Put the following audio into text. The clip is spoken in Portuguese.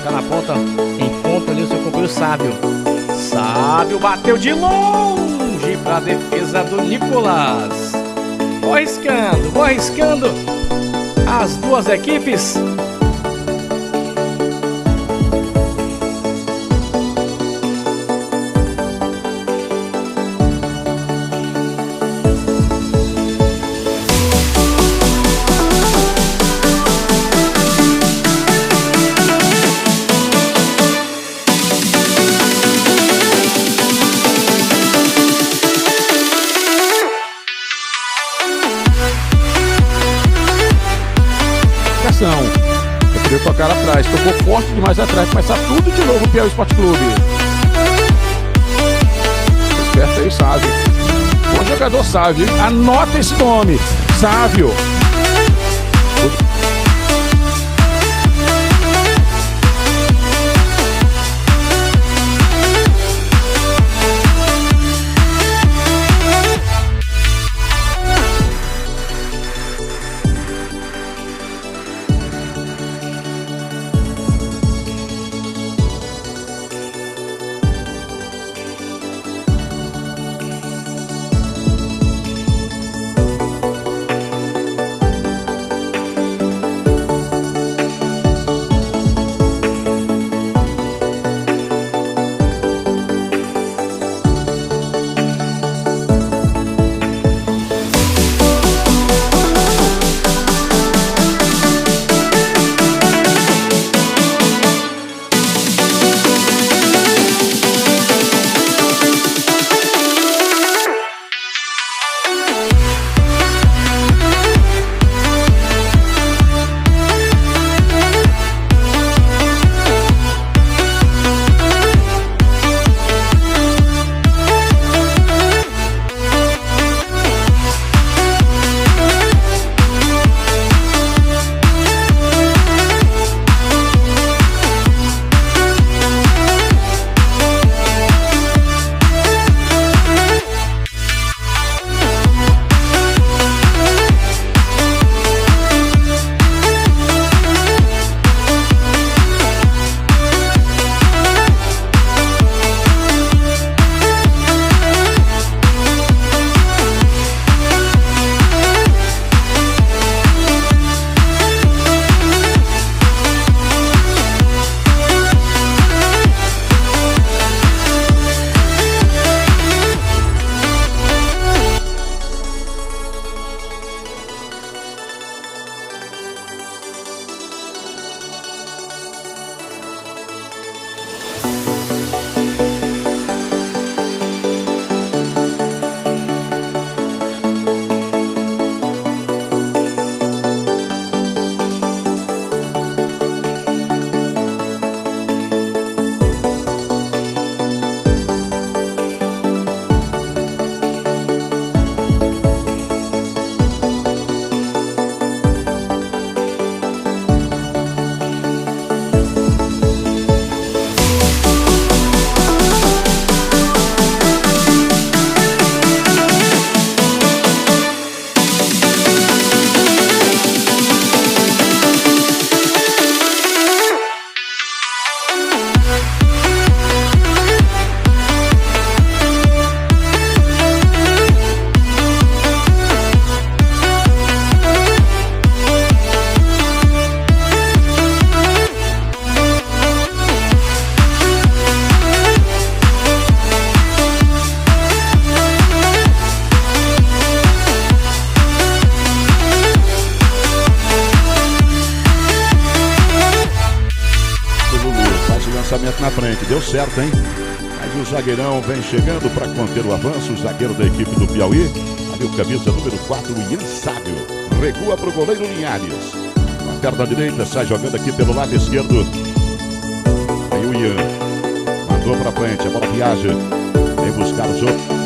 tocar na ponta. Encontra ali o seu companheiro Sábio. Sábio bateu de longe para a defesa do Nicolas. Vou arriscando as duas equipes. Preferiu tocar atrás, tocou forte demais atrás, começar tudo de novo o Piauí Esporte Clube. Esperto aí, Sávio. Bom jogador, Sávio, hein? Anota esse nome, Sávio. Na frente, deu certo, hein? Mas o zagueirão vem chegando para conter o avanço. O zagueiro da equipe do Piauí, ali o camisa número 4, o Ian Sábio, recua para o goleiro Linhares. Com a perna direita, sai jogando aqui pelo lado esquerdo. Aí o Ian mandou para frente, a bola viaja, vem buscar os outros.